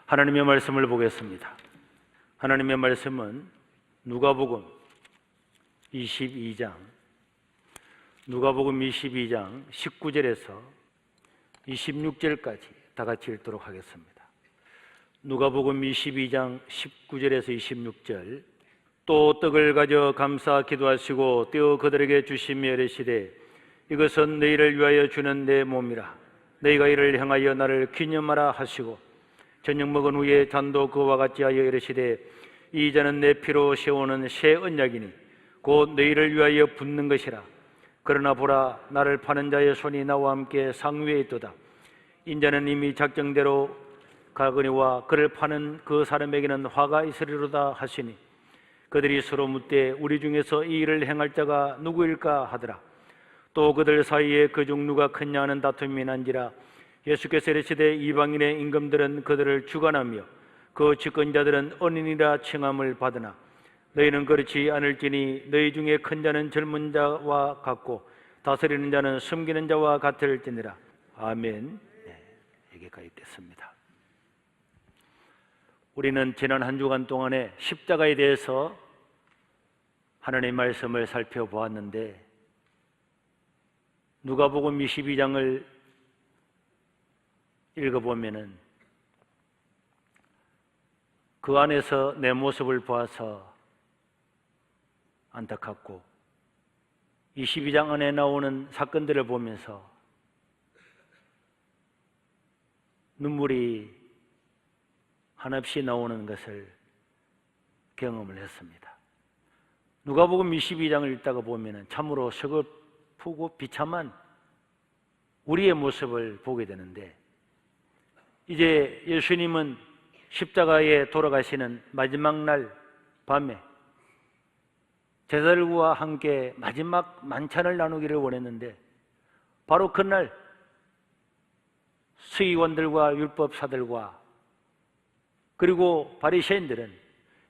하나님의 말씀을 보겠습니다. 하나님의 말씀은 누가복음 22장 19절에서 26절까지 다 같이 읽도록 하겠습니다. 누가복음 22장 19절에서 26절. 또 떡을 가져 감사 기도하시고 떼어 그들에게 주시며 이르시되 이것은 너희를 위하여 주는 내 몸이라. 너희가 이를 행하여 나를 기념하라 하시고 저녁 먹은 후에 잔도 그와 같이 하여 이르시되 이 잔은 내 피로 세우는 새 언약이니 곧 너희를 위하여 붓는 것이라. 그러나 보라, 나를 파는 자의 손이 나와 함께 상위에 있도다. 인자는 이미 작정대로 가거니와 그를 파는 그 사람에게는 화가 있으리로다 하시니 그들이 서로 묻되 우리 중에서 이 일을 행할 자가 누구일까 하더라. 또 그들 사이에 그중 누가 크냐 하는 다툼이 난지라. 예수께서 이르시되 이방인의 임금들은 그들을 주관하며 그 집권자들은 언인이라 칭함을 받으나 너희는 그렇지 않을지니 너희 중에 큰 자는 젊은 자와 같고 다스리는 자는 숨기는 자와 같을지니라. 아멘. 여기까지 읽겠습니다. 우리는 지난 한 주간 동안에 십자가에 대해서 하나님의 말씀을 살펴보았는데 누가복음 22장을 읽어보면은 그 안에서 내 모습을 보아서 안타깝고 22장 안에 나오는 사건들을 보면서 눈물이 한없이 나오는 것을 경험을 했습니다. 누가복음 22장을 읽다가 보면은 참으로 서글프고 비참한 우리의 모습을 보게 되는데 이제 예수님은 십자가에 돌아가시는 마지막 날 밤에 제자들과 함께 마지막 만찬을 나누기를 원했는데 바로 그날 서기관들과 율법사들과 그리고 바리새인들은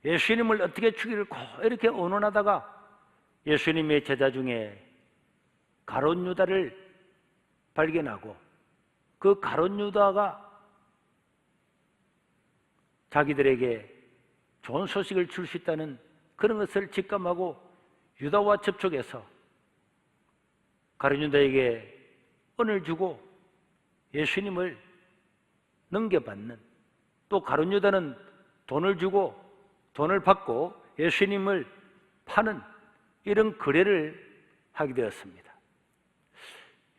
예수님을 어떻게 죽일까 이렇게 의논하다가 예수님의 제자 중에 가룟 유다를 발견하고 그 가룟 유다가 자기들에게 좋은 소식을 줄 수 있다는 그런 것을 직감하고 유다와 접촉해서 가룟 유다에게 은을 주고 예수님을 넘겨받는, 또 가룟 유다는 돈을 주고 돈을 받고 예수님을 파는 이런 거래를 하게 되었습니다.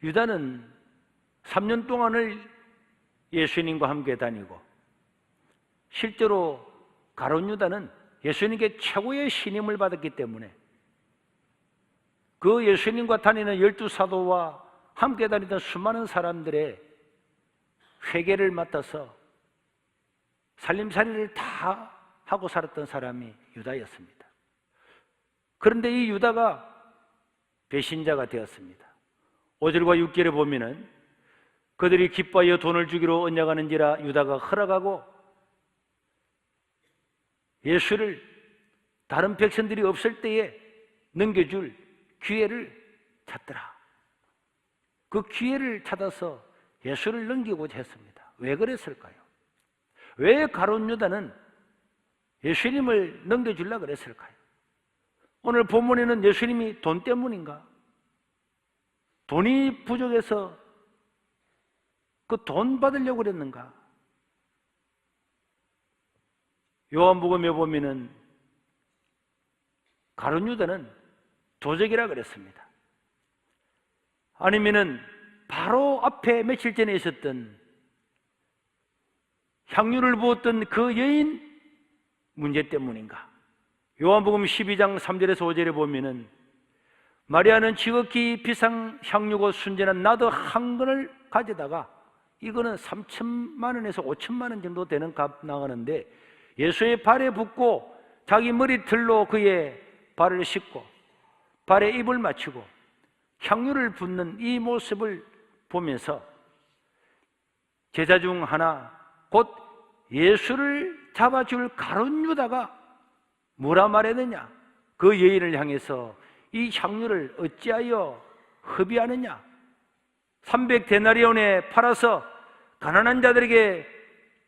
유다는 3년 동안을 예수님과 함께 다니고 실제로 가룟 유다는 예수님께 최고의 신임을 받았기 때문에 그 예수님과 다니는 12사도와 함께 다니던 수많은 사람들의 회개를 맡아서 살림살이를 다 하고 살았던 사람이 유다였습니다. 그런데 이 유다가 배신자가 되었습니다. 5절과 6절에 보면은 그들이 기뻐하여 돈을 주기로 언약하는지라 유다가 허락하고 예수를 다른 백성들이 없을 때에 넘겨줄 기회를 찾더라. 그 기회를 찾아서 예수를 넘기고자 했습니다. 왜 그랬을까요? 왜 가룟 유다는 예수님을 넘겨주려고 그랬을까요? 오늘 본문에는 예수님이 돈 때문인가? 돈이 부족해서 그 돈 받으려고 그랬는가? 요한복음에 보면은 가룟 유다는 도적이라 그랬습니다. 아니면은 바로 앞에 며칠 전에 있었던 향유를 부었던 그 여인 문제 때문인가? 요한복음 12장 3절에서 5절에 보면은 마리아는 지극히 비싼 향유고 순전한 나드 한 근을 가져다가 이거는 3천만 원에서 5천만 원 정도 되는 값 나가는데 예수의 발에 붓고 자기 머리털로 그의 발을 씻고 발에 입을 맞추고 향유를 붓는 이 모습을 보면서 제자 중 하나 곧 예수를 잡아줄 가룟 유다가 뭐라 말했느냐? 그 여인을 향해서 이 향유를 어찌하여 흡의하느냐? 300데나리온에 팔아서 가난한 자들에게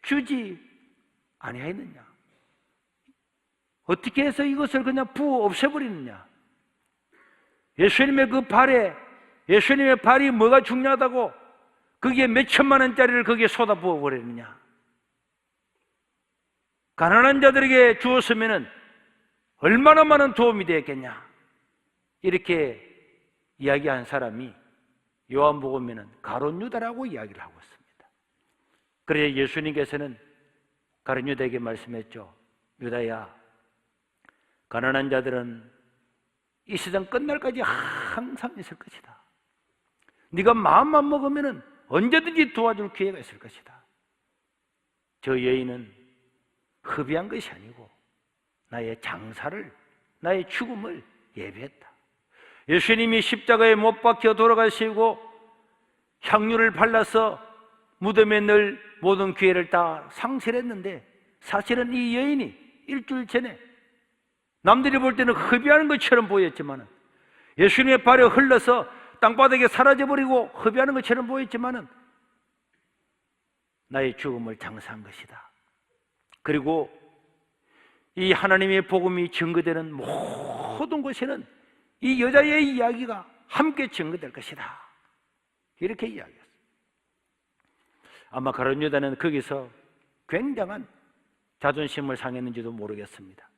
주지 아니하였느냐? 어떻게 해서 이것을 그냥 부어 없애버리느냐? 예수님의 그 발에, 예수님의 발이 뭐가 중요하다고 거기에 몇 천만 원짜리를 거기에 쏟아 부어 버리느냐? 가난한 자들에게 주었으면 얼마나 많은 도움이 되었겠냐? 이렇게 이야기한 사람이 요한복음에는 가룟 유다라고 이야기를 하고 있습니다. 그래서 예수님께서는 가룟 유다에게 말씀했죠. 유다야, 가난한 자들은 이 세상 끝날까지 항상 있을 것이다. 네가 마음만 먹으면 언제든지 도와줄 기회가 있을 것이다. 저 여인은 허비한 것이 아니고 나의 장사를, 나의 죽음을 예비했다. 예수님이 십자가에 못 박혀 돌아가시고 향유를 발라서 무덤에 넣을 모든 기회를 다 상실했는데, 사실은 이 여인이 일주일 전에 남들이 볼 때는 허비하는 것처럼 보였지만, 예수님의 발에 흘러서 땅바닥에 사라져버리고 허비하는 것처럼 보였지만 나의 죽음을 장사한 것이다. 그리고 이 하나님의 복음이 증거되는 모든 곳에는 이 여자의 이야기가 함께 증거될 것이다. 이렇게 이야기했어요. 아마 가룟 유다는 거기서 굉장한 자존심을 상했는지도 모르겠습니다.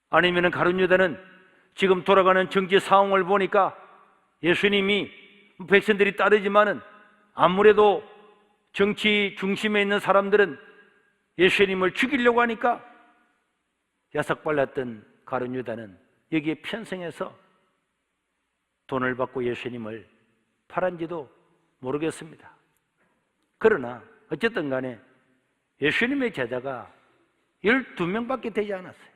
아니면 가룟 유다는 지금 돌아가는 정치 상황을 보니까 예수님이 백성들이 따르지만은 아무래도 정치 중심에 있는 사람들은 예수님을 죽이려고 하니까 야삭발랐던 가룟 유다는 여기에 편성해서 돈을 받고 예수님을 팔았는지도 모르겠습니다. 그러나 어쨌든 간에 예수님의 제자가 12명밖에 되지 않았어요.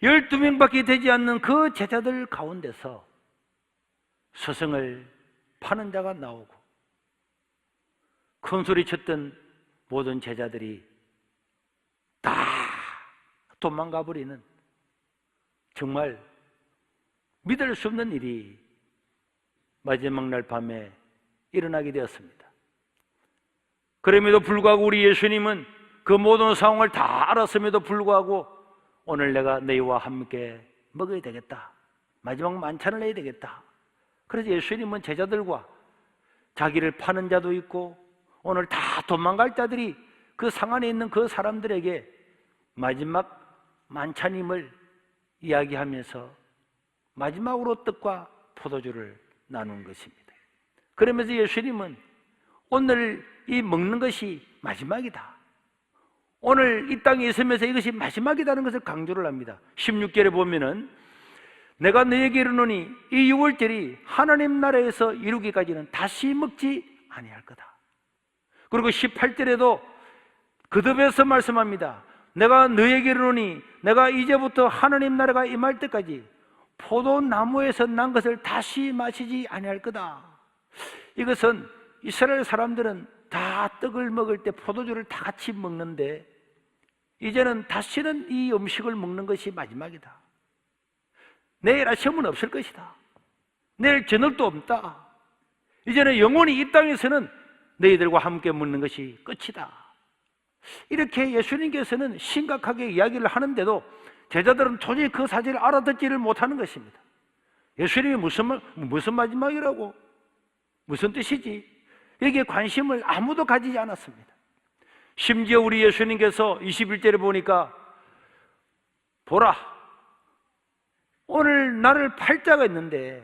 12명밖에 되지 않는 그 제자들 가운데서 스승을 파는 자가 나오고 큰 소리 쳤던 모든 제자들이 다 도망가 버리는 정말 믿을 수 없는 일이 마지막 날 밤에 일어나게 되었습니다. 그럼에도 불구하고 우리 예수님은 그 모든 상황을 다 알았음에도 불구하고 오늘 내가 너희와 함께 먹어야 되겠다, 마지막 만찬을 해야 되겠다. 그래서 예수님은 제자들과 자기를 파는 자도 있고 오늘 다 도망갈 자들이 그 상 안에 있는 그 사람들에게 마지막 만찬임을 이야기하면서 마지막으로 떡과 포도주를 나눈 것입니다. 그러면서 예수님은 오늘 이 먹는 것이 마지막이다, 오늘 이 땅에 있으면서 이것이 마지막이라는 것을 강조를 합니다. 16절에 보면은 내가 너에게 이르노니 이 유월절이 하나님 나라에서 이루기까지는 다시 먹지 아니할 거다. 그리고 18절에도 거듭해서 말씀합니다. 내가 너에게 이르노니 내가 이제부터 하나님 나라가 임할 때까지 포도나무에서 난 것을 다시 마시지 아니할 거다. 이것은 이스라엘 사람들은 다 떡을 먹을 때 포도주를 다 같이 먹는데 이제는 다시는 이 음식을 먹는 것이 마지막이다. 내일 아침은 없을 것이다. 내일 저녁도 없다. 이제는 영원히 이 땅에서는 너희들과 함께 먹는 것이 끝이다. 이렇게 예수님께서는 심각하게 이야기를 하는데도 제자들은 도저히 그 사실을 알아듣지를 못하는 것입니다. 예수님이 무슨 마지막이라고, 무슨 뜻이지? 여기에 관심을 아무도 가지지 않았습니다. 심지어 우리 예수님께서 21절에 보니까 보라, 오늘 나를 팔 자가 있는데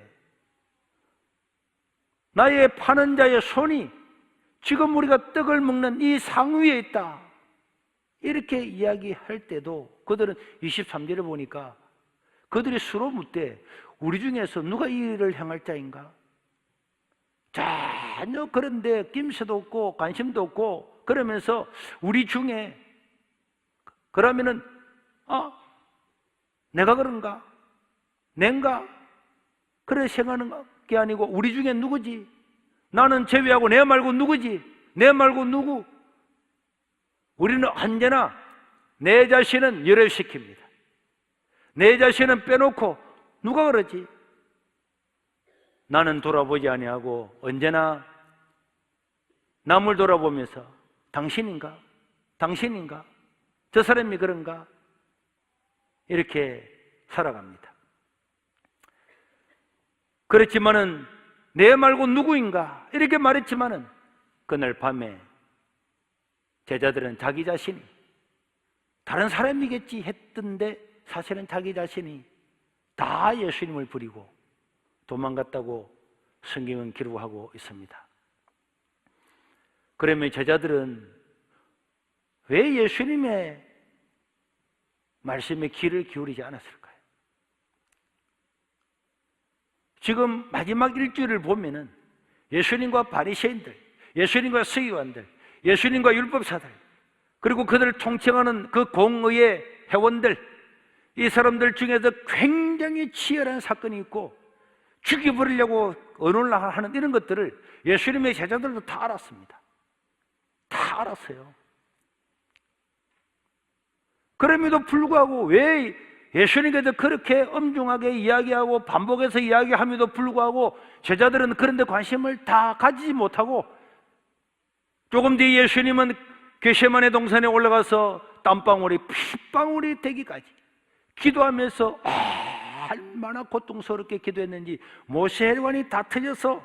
나의 파는 자의 손이 지금 우리가 떡을 먹는 이 상 위에 있다. 이렇게 이야기할 때도 그들은 23절에 보니까 그들이 서로 묻되 우리 중에서 누가 이 일을 행할 자인가? 전혀 그런데 낌새도 없고 관심도 없고 그러면서 우리 중에 그러면은 내가 그런가? 낸가? 그래 생각하는 게 아니고 우리 중에 누구지? 나는 제외하고 내 말고 누구지? 내 말고 누구? 우리는 언제나 내 자신은 열애시킵니다. 내 자신은 빼놓고 누가 그러지? 나는 돌아보지 아니하고 언제나 남을 돌아보면서 당신인가? 당신인가? 저 사람이 그런가? 이렇게 살아갑니다. 그렇지만은 내 말고 누구인가? 이렇게 말했지만은 그날 밤에 제자들은 자기 자신이 다른 사람이겠지 했던데 사실은 자기 자신이 다 예수님을 버리고 도망갔다고 성경은 기록하고 있습니다. 그러면 제자들은 왜 예수님의 말씀에 귀를 기울이지 않았을까요? 지금 마지막 일주일을 보면은 예수님과 바리새인들, 예수님과 서기관들, 예수님과 율법사들, 그리고 그들을 통칭하는 그 공의의 회원들, 이 사람들 중에서 굉장히 치열한 사건이 있고 죽여버리려고 언론을 하는 이런 것들을 예수님의 제자들도 다 알았습니다. 다 알았어요. 그럼에도 불구하고 왜 예수님께서 그렇게 엄중하게 이야기하고 반복해서 이야기함에도 불구하고 제자들은 그런 데 관심을 다 가지지 못하고 조금 뒤에 예수님은 겟세마네 동산에 올라가서 땀방울이 핏방울이 되기까지 기도하면서 얼마나 고통스럽게 기도했는지 모세혈관이 다 터져서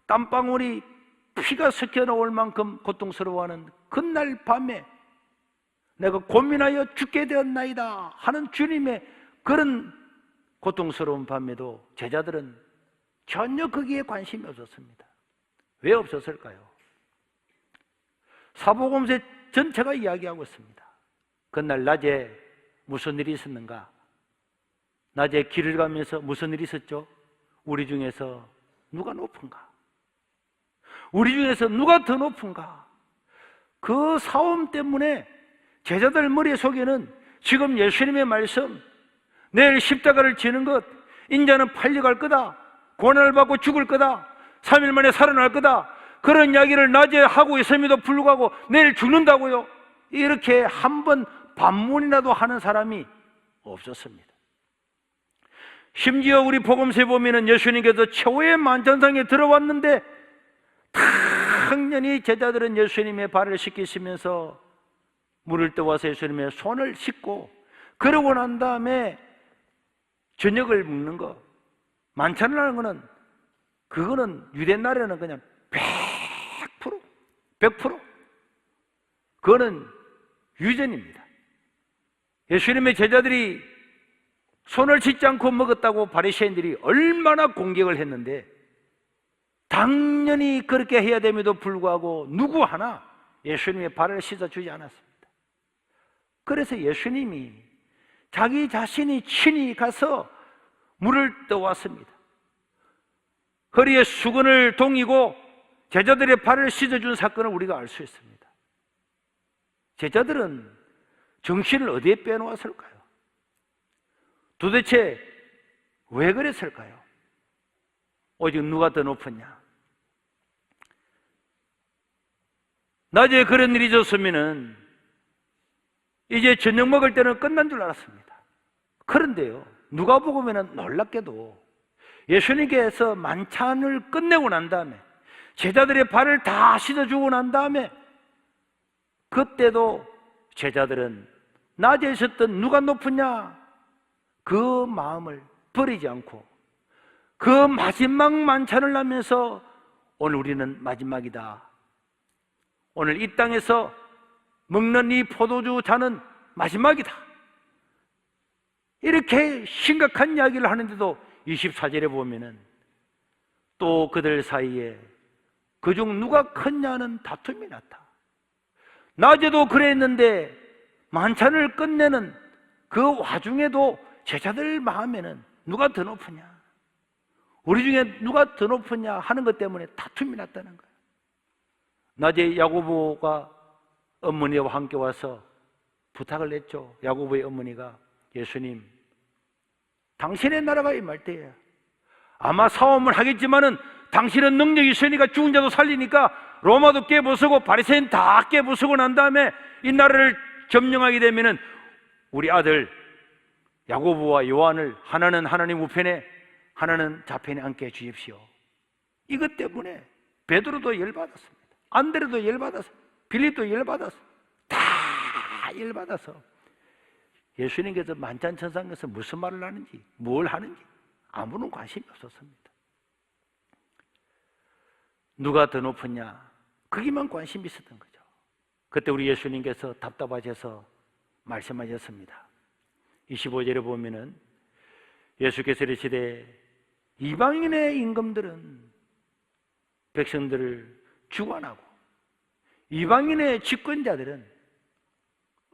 땀방울이 피가 섞여 나올 만큼 고통스러워하는 그날 밤에 내가 고민하여 죽게 되었나이다 하는 주님의 그런 고통스러운 밤에도 제자들은 전혀 거기에 관심이 없었습니다. 왜 없었을까요? 사복음서 전체가 이야기하고 있습니다. 그날 낮에 무슨 일이 있었는가? 낮에 길을 가면서 무슨 일이 있었죠? 우리 중에서 누가 높은가? 우리 중에서 누가 더 높은가? 그 싸움 때문에 제자들 머릿속에는 지금 예수님의 말씀, 내일 십자가를 지는 것, 인자는 팔려갈 거다, 고난을 받고 죽을 거다, 3일 만에 살아날 거다, 그런 이야기를 낮에 하고 있음에도 불구하고 내일 죽는다고요? 이렇게 한 번 반문이라도 하는 사람이 없었습니다. 심지어 우리 복음서에 보면은 예수님께서 최후의 만찬상에 들어왔는데 당연히 제자들은 예수님의 발을 씻기시면서 물을 떠와서 예수님의 손을 씻고 그러고 난 다음에 저녁을 먹는 거, 만찬을 하는 거는 그거는 유대 나라는 그냥 100% 그거는 유전입니다. 예수님의 제자들이 손을 씻지 않고 먹었다고 바리새인들이 얼마나 공격을 했는데 당연히 그렇게 해야 됨에도 불구하고 누구 하나 예수님의 발을 씻어주지 않았습니다. 그래서 예수님이 자기 자신이 친히 가서 물을 떠왔습니다. 허리에 수건을 동이고 제자들의 발을 씻어준 사건을 우리가 알 수 있습니다. 제자들은 정신을 어디에 빼놓았을까요? 도대체 왜 그랬을까요? 오직 누가 더 높았냐? 낮에 그런 일이 있었으면은 이제 저녁 먹을 때는 끝난 줄 알았습니다. 그런데요, 누가복음에는 놀랍게도 예수님께서 만찬을 끝내고 난 다음에 제자들의 발을 다 씻어주고 난 다음에 그때도 제자들은 낮에 있었던 누가 높으냐 그 마음을 버리지 않고 그 마지막 만찬을 하면서 오늘 우리는 마지막이다, 오늘 이 땅에서 먹는 이 포도주 잔은 마지막이다, 이렇게 심각한 이야기를 하는데도 24절에 보면은 또 그들 사이에 그중 누가 컸냐는 다툼이 났다. 낮에도 그랬는데 만찬을 끝내는 그 와중에도 제자들 마음에는 누가 더 높으냐, 우리 중에 누가 더 높으냐 하는 것 때문에 다툼이 났다는 거예요. 낮에 야고보가 어머니와 함께 와서 부탁을 했죠. 야고보의 어머니가 예수님, 당신의 나라가 임할 때에 아마 싸움을 하겠지만은 당신은 능력이 있으니까 죽은 자도 살리니까 로마도 깨부수고 바리새인 다 깨부수고 난 다음에 이 나라를 점령하게 되면은 우리 아들 야고보와 요한을 하나는 하나님 우편에 하나는 좌편에 앉게 해 주십시오. 이것 때문에 베드로도 열받았습니다. 안드레도 열받았습니다. 빌립도 열받았습니다. 다 열받아서 예수님께서 만찬천상에서 무슨 말을 하는지, 뭘 하는지 아무런 관심이 없었습니다. 누가 더 높으냐, 거기만 관심이 있었던 거죠. 그때 우리 예수님께서 답답하셔서 말씀하셨습니다. 25절에 보면은 예수께서 이르시되 이방인의 임금들은 백성들을 주관하고 이방인의 집권자들은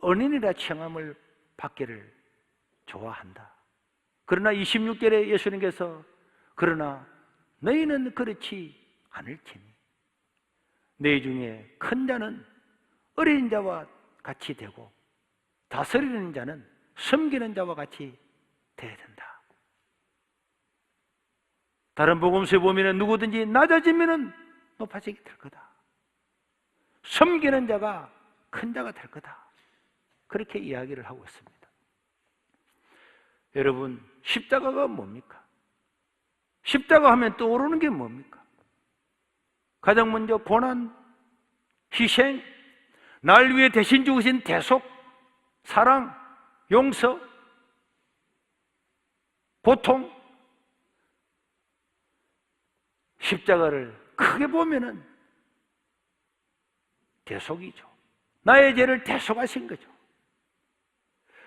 언인이라 칭함을 받기를 좋아한다. 그러나 26절에 예수님께서 그러나 너희는 그렇지 않을지니 너희 중에 큰 자는 어린 자와 같이 되고 다스리는 자는 섬기는 자와 같이 되어야 된다. 다른 복음서에 보면 누구든지 낮아지면 높아지게 될 거다. 섬기는 자가 큰 자가 될 거다. 그렇게 이야기를 하고 있습니다. 여러분, 십자가가 뭡니까? 십자가 하면 떠오르는 게 뭡니까? 가장 먼저 고난, 희생, 날 위해 대신 죽으신 대속, 사랑, 용서, 고통. 십자가를 크게 보면은 대속이죠. 나의 죄를 대속하신 거죠.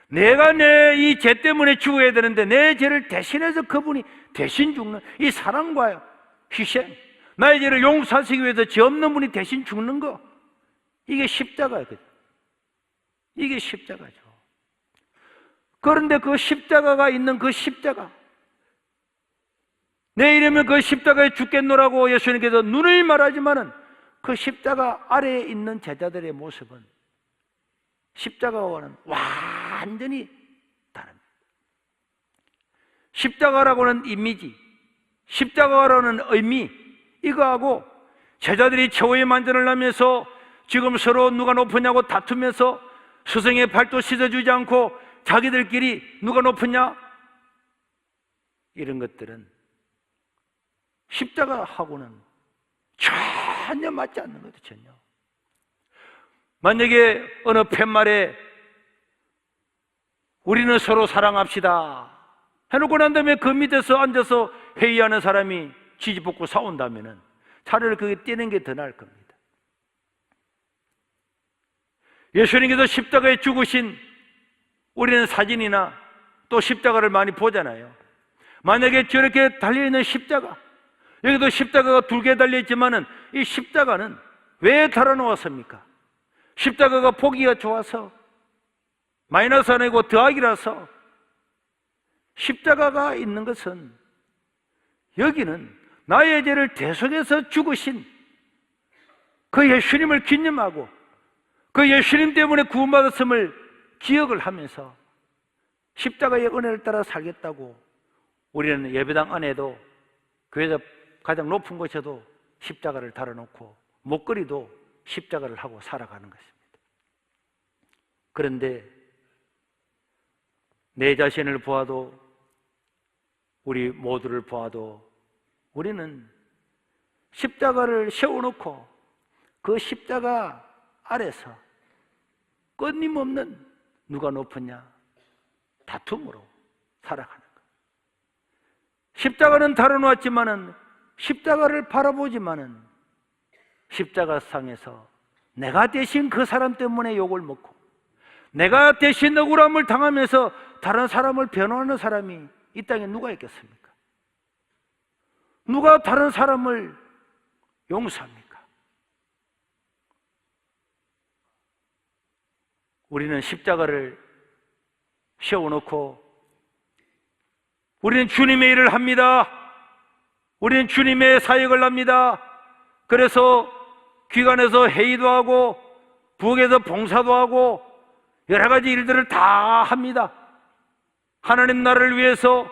내가 내 이 죄 때문에 죽어야 되는데 내 죄를 대신해서 그분이 대신 죽는 이 사랑과 희생, 나의 죄를 용서하시기 위해서 죄 없는 분이 대신 죽는 거, 이게 십자가거든요. 이게 십자가죠. 그런데 그 십자가가 있는 그 십자가, 내일이면 그 십자가에 죽겠노라고 예수님께서 누누이 말하지만은 그 십자가 아래에 있는 제자들의 모습은 십자가와는 완전히 다릅니다. 십자가라고는 이미지, 십자가라는 의미, 이거하고 제자들이 최후의 만전을 하면서 지금 서로 누가 높으냐고 다투면서 스승의 발도 씻어주지 않고 자기들끼리 누가 높으냐, 이런 것들은 십자가하고는 전혀 맞지 않는 거죠. 전혀. 만약에 어느 팻말에 우리는 서로 사랑합시다 해놓고 난 다음에 그 밑에서 앉아서 회의하는 사람이 지지볶고 싸운다면 차라리 그게 뛰는 게 더 나을 겁니다. 예수님께서 십자가에 죽으신 우리는 사진이나 또 십자가를 많이 보잖아요. 만약에 저렇게 달려있는 십자가, 여기도 십자가가 2개 달려있지만은 이 십자가는 왜 달아놓았습니까? 십자가가 보기가 좋아서, 마이너스 아니고 더하기라서. 십자가가 있는 것은 여기는 나의 죄를 대속해서 죽으신 그 예수님을 기념하고 그 예수님 때문에 구원받았음을 기억을 하면서 십자가의 은혜를 따라 살겠다고 우리는 예배당 안에도 교회에서 가장 높은 곳에도 십자가를 달아놓고 목걸이도 십자가를 하고 살아가는 것입니다. 그런데 내 자신을 보아도 우리 모두를 보아도 우리는 십자가를 세워놓고 그 십자가 아래서 끊임없는 누가 높으냐 다툼으로 살아가는 것. 십자가는 달아놓았지만은 십자가를 바라보지만은 십자가상에서 내가 대신 그 사람 때문에 욕을 먹고 내가 대신 억울함을 당하면서 다른 사람을 변호하는 사람이 이 땅에 누가 있겠습니까? 누가 다른 사람을 용서합니까? 우리는 십자가를 세워놓고 우리는 주님의 일을 합니다. 우리는 주님의 사역을 합니다. 그래서 기관에서 회의도 하고 부엌에서 봉사도 하고 여러 가지 일들을 다 합니다. 하나님 나라를 위해서,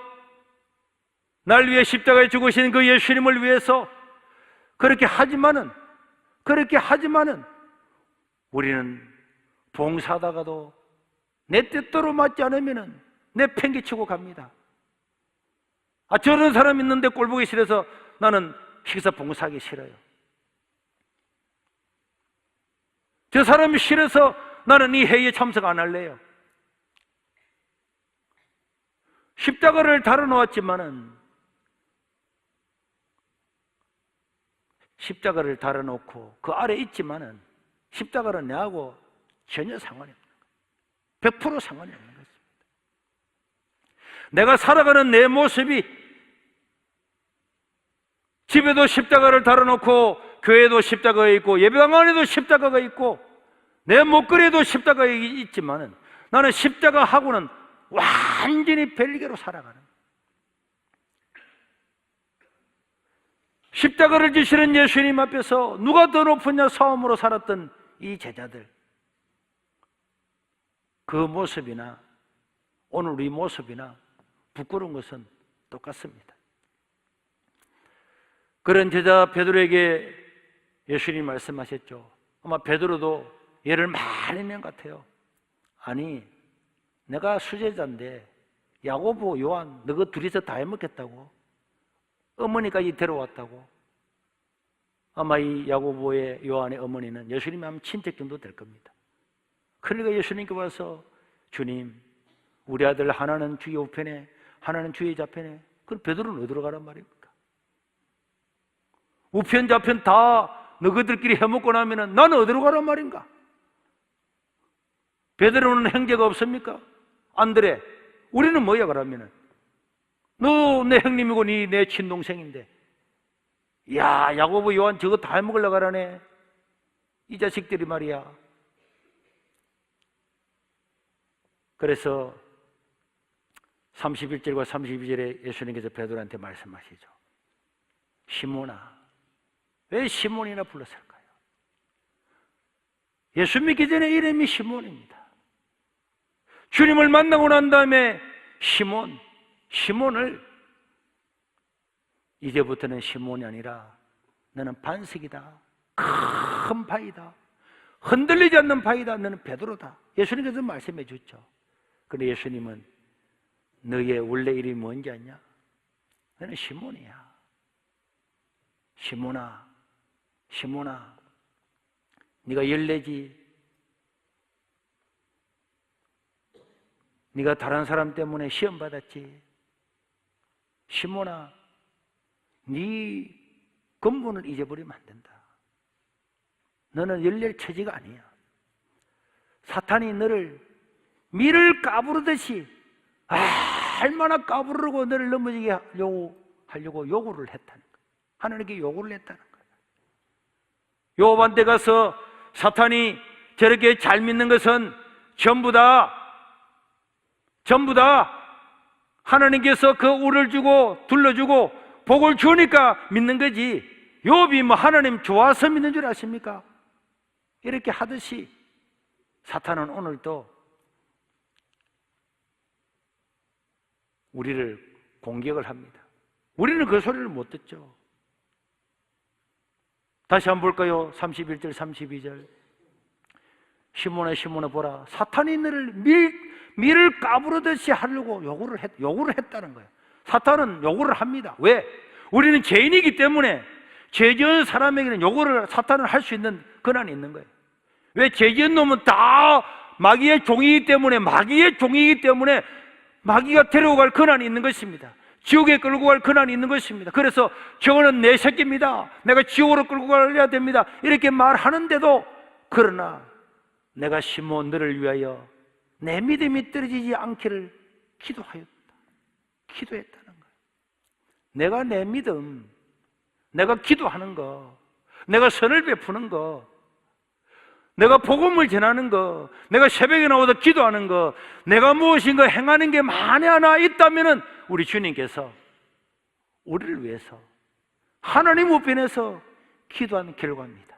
날 위해 십자가에 죽으신 그 예수님을 위해서 그렇게 하지만은 우리는 봉사하다가도 내 뜻대로 맞지 않으면은 내팽개치고 갑니다. 아, 저런 사람 있는데 꼴 보기 싫어서 나는 식사 봉사하기 싫어요. 저 사람이 싫어서 나는 이 회의에 참석 안 할래요. 십자가를 달아놓았지만은, 십자가를 달아놓고 그 아래 있지만은 십자가는 내하고 전혀 상관이 없는 거예요. 100% 상관이 없는 것입니다. 내가 살아가는 내 모습이 집에도 십자가를 달아놓고 교회에도 십자가가 있고 예배당 안에도 십자가가 있고 내 목걸이에도 십자가가 있지만은 나는 십자가하고는 완전히 별개로 살아가는 거예요. 십자가를 지시는 예수님 앞에서 누가 더 높으냐 싸움으로 살았던 이 제자들, 그 모습이나 오늘 우리 모습이나 부끄러운 것은 똑같습니다. 그런 제자 베드로에게 예수님이 말씀하셨죠. 아마 베드로도 예를 많이 낸 것 같아요. 아니, 내가 수제자인데 야고보, 요한 너가 둘이서 다 해먹겠다고? 어머니까지 데려왔다고? 아마 이 야고보의 요한의 어머니는 예수님이 한 친척 정도 될 겁니다. 그러니까 예수님께 와서 주님, 우리 아들 하나는 주의 우편에 하나는 주의 좌편에, 그럼 베드로는 어디로 가란 말입니까? 우편 좌편 다 너희들끼리 해먹고 나면은 나는 어디로 가란 말인가? 베드로는 형제가 없습니까? 안드레, 우리는 뭐야 그러면은? 너 내 형님이고 니 내 친동생인데, 야, 야고보 요한 저거 다 해먹으려고 하라네. 이 자식들이 말이야. 그래서 31절과 32절에 예수님께서 베드로한테 말씀하시죠. 시몬아, 왜 시몬이라 불렀을까요? 예수 믿기 전에 이름이 시몬입니다. 주님을 만나고 난 다음에 시몬을 이제부터는 시몬이 아니라 너는 반석이다, 큰 바위다, 흔들리지 않는 바위다, 너는 베드로다. 예수님께서 말씀해 줬죠. 그런데 예수님은 너의 원래 이름이 뭔지 아냐? 너는 시몬이야. 시몬아, 시몬아, 네가 열내지. 네가 다른 사람 때문에 시험 받았지. 시몬아, 네 근본을 잊어버리면 안 된다. 너는 열낼 처지가 아니야. 사탄이 너를 밀을 까부르듯이 얼마나 까부르고 너를 넘어지게 하려고 요구를 했다는 거야. 하나님께 요구를 했다는 거야. 요한한테 가서 사탄이 저렇게 잘 믿는 것은 전부 다 하나님께서 그 우를 주고 둘러주고 복을 주니까 믿는 거지, 욥이 뭐 하나님 좋아서 믿는 줄 아십니까? 이렇게 하듯이 사탄은 오늘도 우리를 공격을 합니다. 우리는 그 소리를 못 듣죠. 다시 한번 볼까요? 31절 32절. 시몬아 시몬아 보라, 사탄이 너를 밀을 까부르듯이 하려고 요구를 했다는 거예요. 사탄은 요구를 합니다. 왜? 우리는 죄인이기 때문에 죄 지은 사람에게는 요구를 사탄은 할 수 있는 권한이 있는 거예요. 왜? 죄 지은 놈은 다 마귀의 종이기 때문에 마귀가 데리고 갈 권한이 있는 것입니다. 지옥에 끌고 갈 권한이 있는 것입니다. 그래서 저거는 내 새끼입니다, 내가 지옥으로 끌고 가야 됩니다, 이렇게 말하는데도, 그러나 내가 시몬 너를 위하여 내 믿음이 떨어지지 않기를 기도했다는 거예요. 내가 내 믿음, 내가 기도하는 거, 내가 선을 베푸는 거, 내가 복음을 전하는 거, 내가 새벽에 나와서 기도하는 거, 내가 무엇인가 행하는 게 만에 하나 있다면 우리 주님께서 우리를 위해서 하나님 우편에서 기도하는 결과입니다.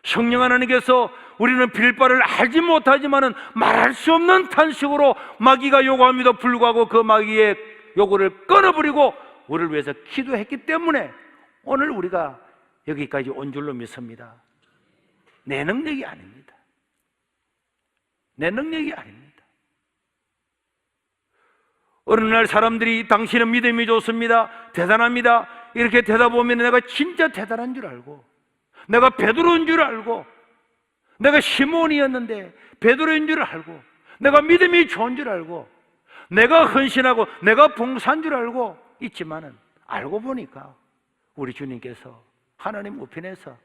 성령 하나님께서 우리는 빌 바를 알지 못하지만은 말할 수 없는 탄식으로 마귀가 요구함에도 불구하고 그 마귀의 요구를 끊어버리고 우리를 위해서 기도했기 때문에 오늘 우리가 여기까지 온 줄로 믿습니다. 내 능력이 아닙니다. 내 능력이 아닙니다. 어느 날 사람들이 당신은 믿음이 좋습니다, 대단합니다, 이렇게 대답하면 내가 진짜 대단한 줄 알고, 내가 베드로인 줄 알고, 내가 시몬이었는데 베드로인 줄 알고, 내가 믿음이 좋은 줄 알고, 내가 헌신하고 내가 봉사한 줄 알고 있지만은, 알고 보니까 우리 주님께서 하나님 우편에서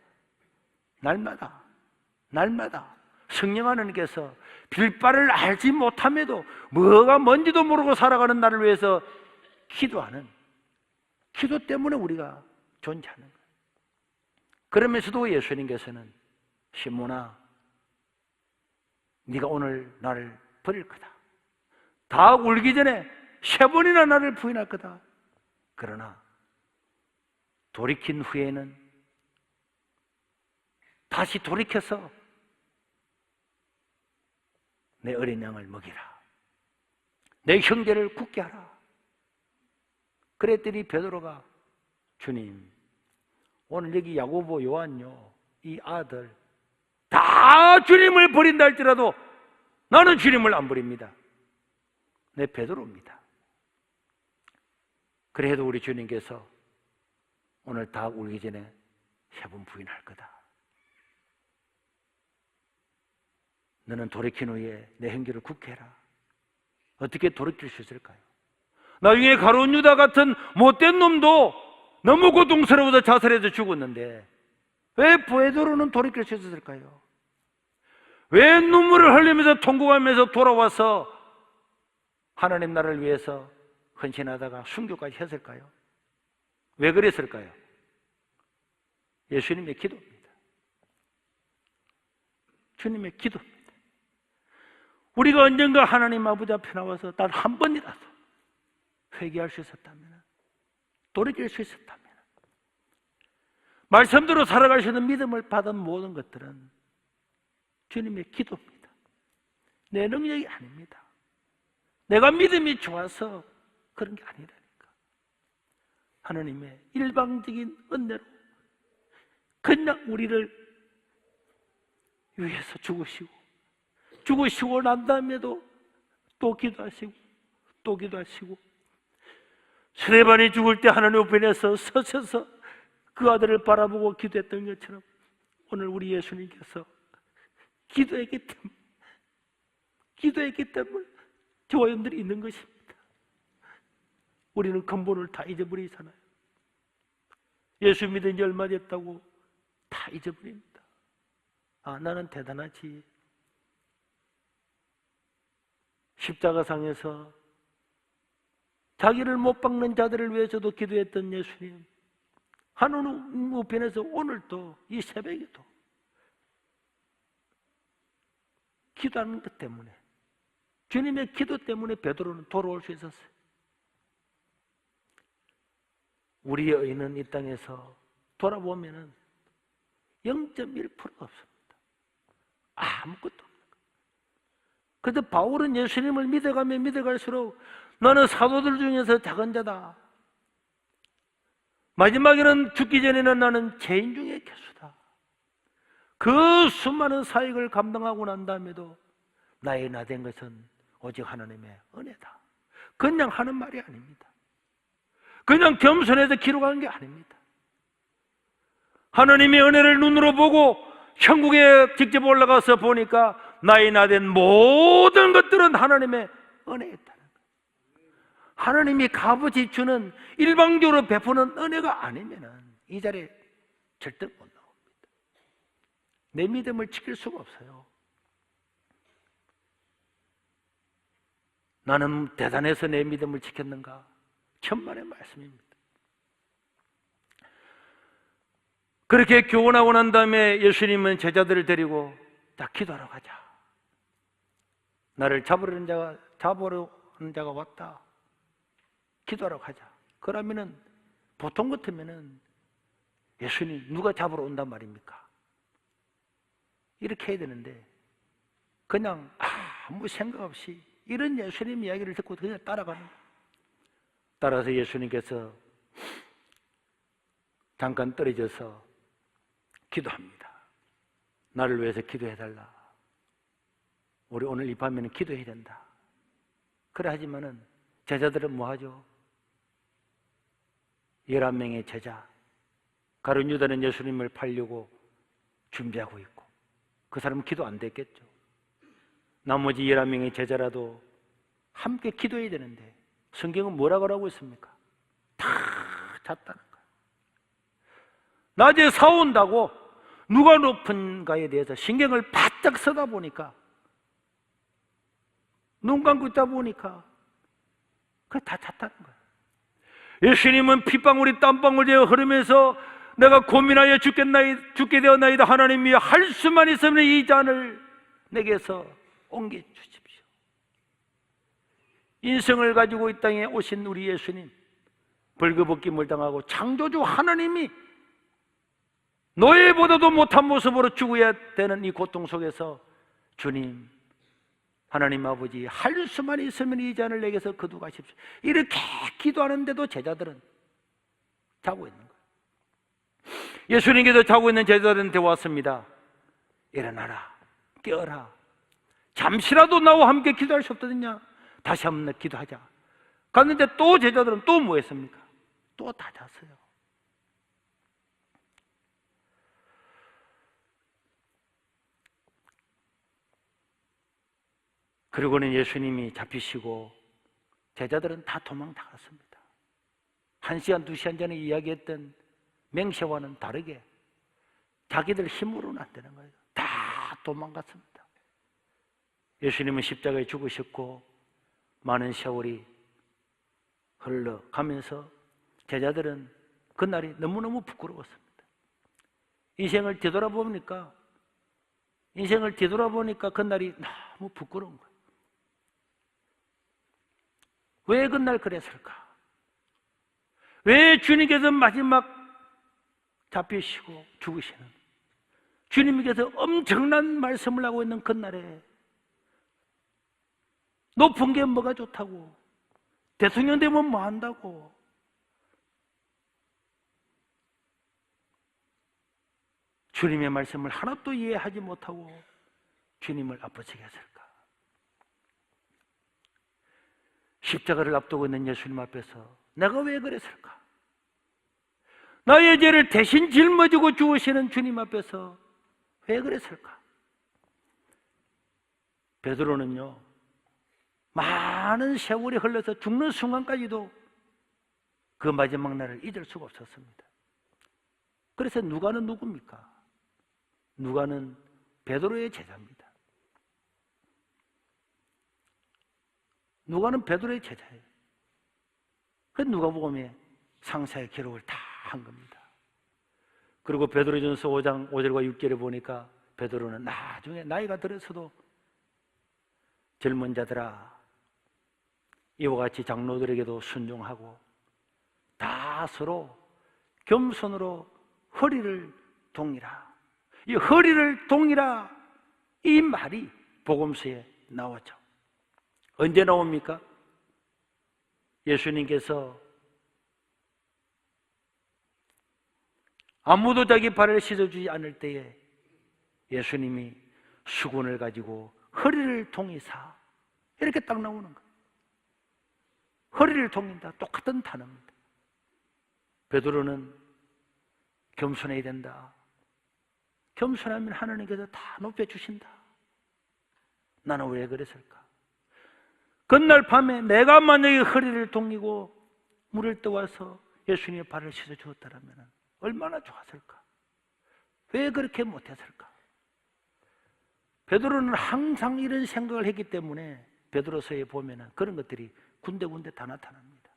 날마다 성령 하나님께서 빌바를 알지 못함에도 뭐가 뭔지도 모르고 살아가는 나를 위해서 기도하는, 기도 때문에 우리가 존재하는 거예요. 그러면서도 예수님께서는 시몬아, 네가 오늘 나를 버릴 거다. 다 울기 전에 3번이나 나를 부인할 거다. 그러나 돌이킨 후에는 다시 돌이켜서 내 어린 양을 먹이라. 내 형제를 굳게 하라. 그랬더니 베드로가 주님, 오늘 여기 야고보, 요한요, 이 아들 다 주님을 버린다 할지라도 나는 주님을 안 버립니다. 내 베드로입니다. 그래도 우리 주님께서 오늘 다 울기 전에 3번 부인할 거다. 너는 돌이킨 후에 내 형제를 굳게 해라. 어떻게 돌이킬 수 있을까요? 나중에 가룟 유다 같은 못된 놈도 너무 고통스러워서 자살해서 죽었는데 왜 베드로는 돌이킬 수 있었을까요? 왜 눈물을 흘리면서 통곡하면서 돌아와서 하나님 나라를 위해서 헌신하다가 순교까지 했을까요? 왜 그랬을까요? 예수님의 기도입니다. 주님의 기도입니다. 우리가 언젠가 하나님 아버지 앞에 나와서 단 한 번이라도 회개할 수 있었다면, 돌이킬 수 있었다면, 말씀대로 살아갈 수 있는 믿음을 받은 모든 것들은 주님의 기도입니다. 내 능력이 아닙니다. 내가 믿음이 좋아서 그런 게 아니라니까. 하나님의 일방적인 은혜로 그냥 우리를 위해서 죽으시고 난 다음에도 또 기도하시고 또 기도하시고, 스데반이 죽을 때 하나님 우편에서 서셔서 그 아들을 바라보고 기도했던 것처럼 오늘 우리 예수님께서 기도했기 때문에 저와 여러분들이 있는 것입니다. 우리는 근본을 다 잊어버리잖아요. 예수 믿은 지 얼마 됐다고 다 잊어버립니다. 아, 나는 대단하지. 십자가상에서 자기를 못 박는 자들을 위해서도 기도했던 예수님, 하나님 우편에서 오늘도 이 새벽에도 기도하는 것 때문에, 주님의 기도 때문에 베드로는 돌아올 수 있었어요. 우리의 의는 이 땅에서 돌아보면 0.1%가 없습니다. 아무것도 없는 거예요. 그런데 바울은 예수님을 믿어가면 믿어갈수록 너는 사도들 중에서 작은 자다. 마지막에는 죽기 전에는 나는 죄인 중에 괴수다. 그 수많은 사역을 감당하고 난 다음에도 나의 나 된 것은 오직 하나님의 은혜다. 그냥 하는 말이 아닙니다. 그냥 겸손해서 기록한 게 아닙니다. 하나님의 은혜를 눈으로 보고 천국에 직접 올라가서 보니까 나의 나 된 모든 것들은 하나님의 은혜였다는 거예요. 하나님이 값없이 주는, 일방적으로 베푸는 은혜가 아니면 이 자리에 절대 못 나옵니다. 내 믿음을 지킬 수가 없어요. 나는 대단해서 내 믿음을 지켰는가? 천만의 말씀입니다. 그렇게 교훈하고 난 다음에 예수님은 제자들을 데리고 자, 기도하러 가자. 나를 잡으려는 자가 왔다. 기도하러 가자. 그러면은 보통 같으면은 예수님 누가 잡으러 온단 말입니까? 이렇게 해야 되는데 그냥 아무 생각 없이 이런 예수님 이야기를 듣고 그냥 따라가는 거예요. 따라서 예수님께서 잠깐 떨어져서 기도합니다. 나를 위해서 기도해달라. 우리 오늘 이 밤에는 기도해야 된다. 그래 하지만은 제자들은 뭐 하죠? 11명의 제자, 가룟 유다는 예수님을 팔려고 준비하고 있고, 그 사람은 기도 안 됐겠죠. 나머지 11명의 제자라도 함께 기도해야 되는데 성경은 뭐라고 하고 있습니까? 다 잤다는 거예요. 낮에 사온다고 누가 높은가에 대해서 신경을 바짝 쓰다 보니까, 눈 감고 있다 보니까 그게 다 잤다는 거예요. 예수님은 핏방울이 땀방울 되어 흐르면서 내가 고민하여 죽게 되었나이다. 하나님이 할 수만 있으면 이 잔을 내게서 옮겨주십시오. 인생을 가지고 이 땅에 오신 우리 예수님, 벌거벗김을 당하고 창조주 하나님이 노예보다도 못한 모습으로 죽어야 되는 이 고통 속에서 주님, 하나님 아버지, 할 수만 있으면 이 잔을 내게서 거두가십시오. 이렇게 기도하는데도 제자들은 자고 있는 거예요. 예수님께서 자고 있는 제자들한테 왔습니다. 일어나라, 깨어라. 잠시라도 나와 함께 기도할 수 없더냐? 다시 한번 기도하자. 갔는데 또 제자들은 또 뭐 했습니까? 또 다 잤어요. 그리고는 예수님이 잡히시고 제자들은 다 도망 나갔습니다. 1시간, 2시간 전에 이야기했던 맹세와는 다르게 자기들 힘으로는 안 되는 거예요. 다 도망갔습니다. 예수님은 십자가에 죽으셨고 많은 세월이 흘러가면서 제자들은 그날이 너무너무 부끄러웠습니다. 인생을 뒤돌아보니까 그날이 너무 부끄러운 거예요. 왜 그날 그랬을까? 왜 주님께서 마지막 잡히시고 죽으시는, 주님께서 엄청난 말씀을 하고 있는 그날에 높은 게 뭐가 좋다고, 대통령 되면 뭐 한다고, 주님의 말씀을 하나도 이해하지 못하고 주님을 아프시게 했을까? 십자가를 앞두고 있는 예수님 앞에서 내가 왜 그랬을까? 나의 죄를 대신 짊어지고 죽으시는 주님 앞에서 왜 그랬을까? 베드로는요, 많은 세월이 흘러서 죽는 순간까지도 그 마지막 날을 잊을 수가 없었습니다. 그래서 누가는 누굽니까? 누가는 베드로의 제자입니다. 누가는 베드로의 제자예요. 그 누가복음에 상세의 기록을 다 한 겁니다. 그리고 베드로전서 5장 5절과 6절에 보니까 베드로는 나중에 나이가 들어서도 젊은 자들아, 이와 같이 장로들에게도 순종하고 다 서로 겸손으로 허리를 동이라. 이 허리를 동이라, 이 말이 복음서에 나오죠. 언제 나옵니까? 예수님께서 아무도 자기 발을 씻어주지 않을 때에 예수님이 수건을 가지고 허리를 동이사, 이렇게 딱 나오는 거예요. 허리를 동인다, 똑같은 단어입니다. 베드로는 겸손해야 된다. 겸손하면 하나님께서 다 높여주신다. 나는 왜 그랬을까? 그날 밤에 내가 만약에 허리를 동이고 물을 떠와서 예수님의 발을 씻어 주었다면 얼마나 좋았을까? 왜 그렇게 못했을까? 베드로는 항상 이런 생각을 했기 때문에 베드로서에 보면은 그런 것들이 군데군데 다 나타납니다.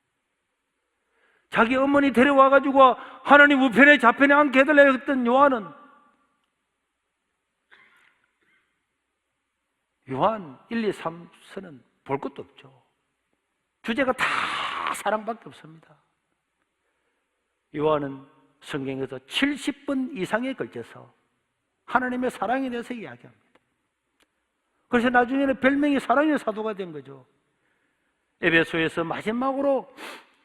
자기 어머니 데려와가지고 하나님 우편에 좌편에 앉게 해달라고 했던 요한 1, 2, 3서는 볼 것도 없죠. 주제가 다 사랑밖에 없습니다. 요한은 성경에서 70번 이상에 걸쳐서 하나님의 사랑에 대해서 이야기합니다. 그래서 나중에는 별명이 사랑의 사도가 된 거죠. 에베소에서 마지막으로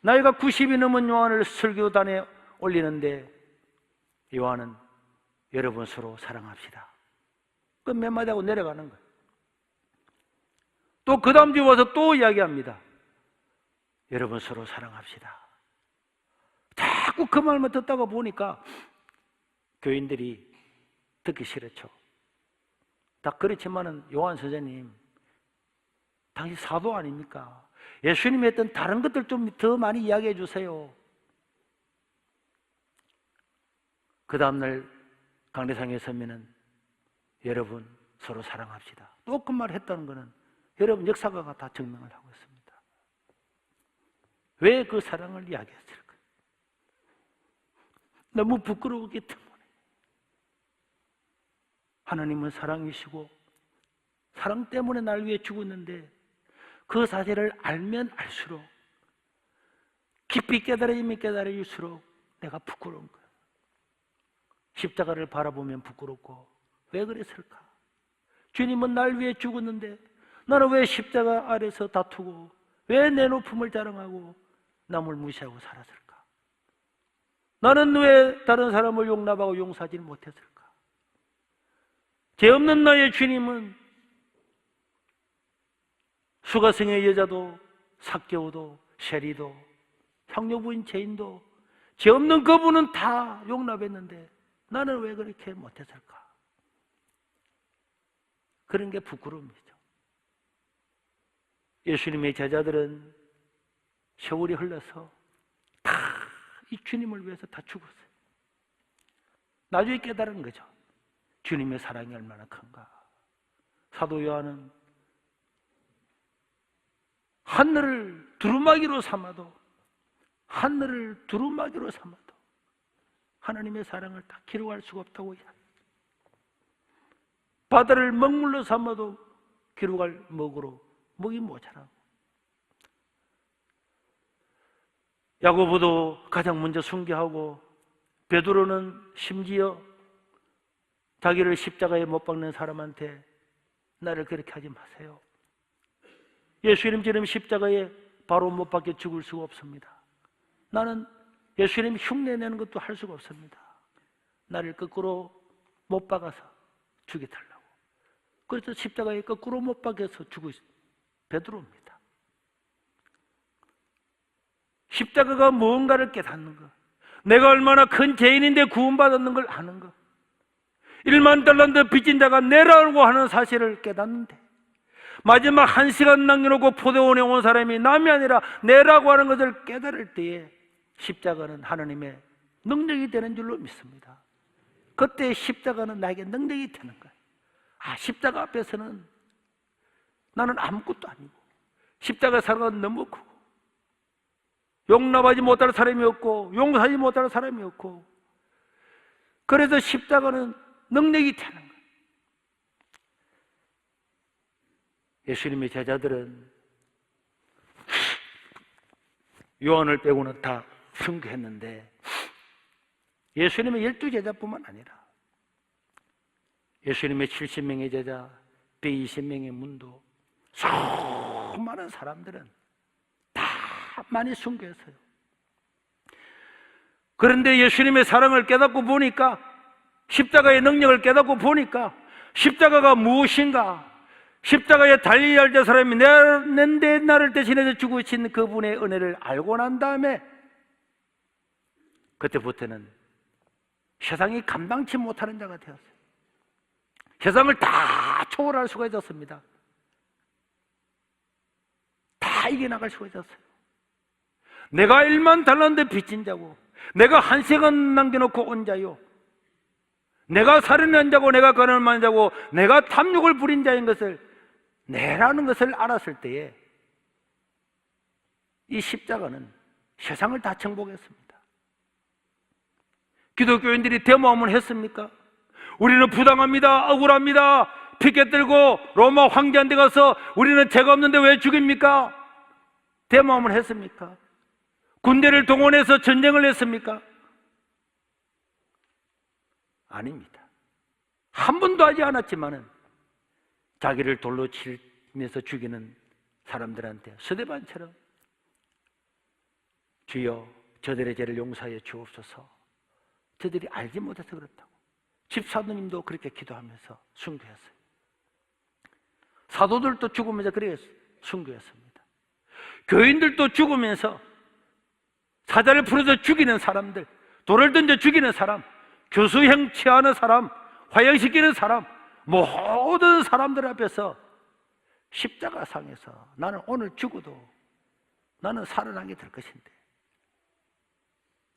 나이가 90이 넘은 요한을 설교단에 올리는데 요한은 여러분 서로 사랑합시다. 그 몇 마디 하고 내려가는 거예요. 또 그 다음 주에 와서 또 이야기합니다. 여러분 서로 사랑합시다. 자꾸 그 말만 듣다가 보니까 교인들이 듣기 싫었죠. 다 그렇지만은 요한 선생님, 당신 사도 아닙니까? 예수님이 했던 다른 것들 좀 더 많이 이야기해 주세요. 그 다음날 강대상에 서면은 여러분 서로 사랑합시다. 또 그 말 했다는 것은 여러분 역사가가 다 증명을 하고 있습니다. 왜 그 사랑을 이야기했을까? 너무 부끄러웠기 때문에. 하나님은 사랑이시고 사랑 때문에 날 위해 죽었는데 그 사실을 알면 알수록, 깊이 깨달으면 깨달을수록 내가 부끄러운 거야. 십자가를 바라보면 부끄럽고. 왜 그랬을까? 주님은 날 위해 죽었는데 나는 왜 십자가 아래서 다투고, 왜 내 높음을 자랑하고 남을 무시하고 살았을까? 나는 왜 다른 사람을 용납하고 용서하지 못했을까? 죄 없는 나의 주님은 수가성의 여자도, 삭개오도, 세리도, 상녀부인 죄인도, 죄 없는 그분은 다 용납했는데 나는 왜 그렇게 못했을까? 그런 게 부끄러움이죠. 예수님의 제자들은 세월이 흘러서 다 이 주님을 위해서 다 죽었어요. 나중에 깨달은 거죠. 주님의 사랑이 얼마나 큰가. 사도 요한은 하늘을 두루마기로 삼아도, 하늘을 두루마기로 삼아도 하나님의 사랑을 다 기록할 수가 없다고 해요. 바다를 먹물로 삼아도 기록할 먹이 모자라고. 야고보도 가장 먼저 순교하고, 베드로는 심지어 자기를 십자가에 못 박는 사람한테 나를 그렇게 하지 마세요. 예수님처럼 십자가에 바로 못 박혀 죽을 수가 없습니다. 나는 예수님 흉내내는 것도 할 수가 없습니다. 나를 거꾸로 못 박아서 죽여달라고. 그래서 십자가에 거꾸로 못 박혀서 죽은 베드로입니다. 십자가가 무언가를 깨닫는 것, 내가 얼마나 큰 죄인인데 구원받았는 걸 아는 것, 1만 달란트 빚진 자가 내라고 하는 사실을 깨닫는데, 마지막 1시간 남겨놓고 포도원에 온 사람이 남이 아니라 내라고 하는 것을 깨달을 때에 십자가는 하나님의 능력이 되는 줄로 믿습니다. 그때 십자가는 나에게 능력이 되는 거예요. 십자가 앞에서는 나는 아무것도 아니고, 십자가 사랑은 너무 크고, 용납하지 못할 사람이 없고 용서하지 못할 사람이 없고, 그래서 십자가는 능력이 되는 거예요. 예수님의 제자들은 요한을 빼고는 다 순교했는데, 예수님의 12제자뿐만 아니라 예수님의 70명의 제자, 120명의 문도, 수많은 사람들은 다 많이 순교했어요. 그런데 예수님의 사랑을 깨닫고 보니까, 십자가의 능력을 깨닫고 보니까, 십자가가 무엇인가, 십자가에 달려야 할 사람이 내 나를 대신해서 죽으신 그분의 은혜를 알고 난 다음에, 그때부터는 세상이 감당치 못하는 자가 되었어요. 세상을 다 초월할 수가 있었습니다. 다 이겨나갈 수가 있었어요. 내가 1만 달란트 빚진 자고, 내가 1시간 남겨놓고 온 자요, 내가 살인한 자고, 내가 가늠한 자고, 내가 탐욕을 부린 자인 것을, 내라는 것을 알았을 때에 이 십자가는 세상을 다 정복했습니다. 기독교인들이 데모함을 했습니까? 우리는 부당합니다, 억울합니다, 피켓 들고 로마 황제한테 가서 우리는 죄가 없는데 왜 죽입니까? 데모함을 했습니까? 군대를 동원해서 전쟁을 했습니까? 아닙니다. 한 번도 하지 않았지만은 자기를 돌로 치면서 죽이는 사람들한테 스데반처럼 주여 저들의 죄를 용서하여 주옵소서, 저들이 알지 못해서 그렇다고. 집사도님도 그렇게 기도하면서 순교했어요. 사도들도 죽으면서 그렇게 순교했습니다. 교인들도 죽으면서 사자를 풀어서 죽이는 사람들, 돌을 던져 죽이는 사람, 교수형 취하는 사람, 화형시키는 사람, 모든 사람들 앞에서 십자가상에서 나는 오늘 죽어도 나는 살아나게 될 것인데,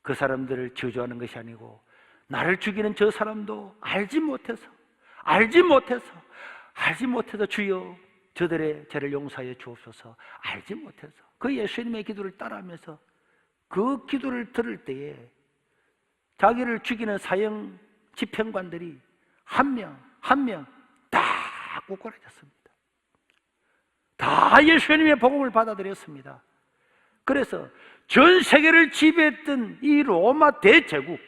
그 사람들을 저주하는 것이 아니고 나를 죽이는 저 사람도 알지 못해서 주여 저들의 죄를 용서하여 주옵소서, 알지 못해서 그 예수님의 기도를 따라하면서 그 기도를 들을 때에 자기를 죽이는 사형 집행관들이 한 명 한 명 다 꼬꾸라졌습니다. 다 예수님의 복음을 받아들였습니다. 그래서 전 세계를 지배했던 이 로마 대제국,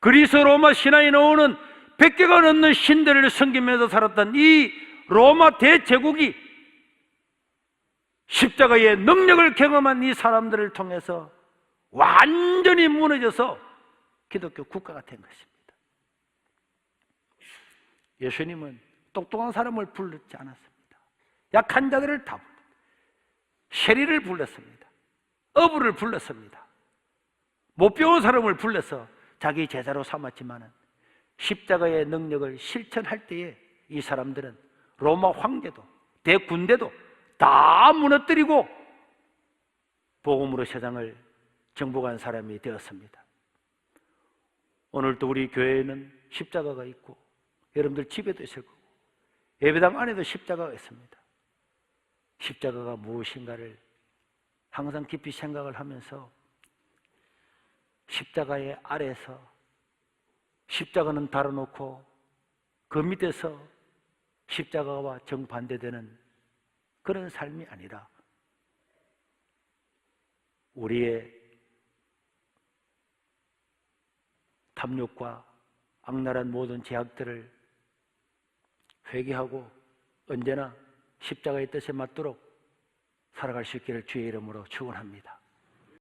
그리스 로마 신화에 나오는 100개가 넘는 신들을 섬기면서 살았던 이 로마 대제국이 십자가의 능력을 경험한 이 사람들을 통해서 완전히 무너져서 기독교 국가가 된 것입니다. 예수님은 똑똑한 사람을 불렀지 않았습니다. 약한 자들을 다 불렀습니다. 세리를 불렀습니다. 어부를 불렀습니다. 못 배운 사람을 불러서 자기 제자로 삼았지만 십자가의 능력을 실천할 때에 이 사람들은 로마 황제도 대군대도 다 무너뜨리고 복음으로 세상을 정복한 사람이 되었습니다. 오늘도 우리 교회에는 십자가가 있고 여러분들 집에도 있을 거고 예배당 안에도 십자가가 있습니다. 십자가가 무엇인가를 항상 깊이 생각을 하면서 십자가의 아래에서 십자가는 달아놓고 그 밑에서 십자가와 정반대되는 그런 삶이 아니라 우리의 탐욕과 악랄한 모든 죄악들을 회개하고 언제나 십자가의 뜻에 맞도록 살아갈 수 있기를 주의 이름으로 축원합니다.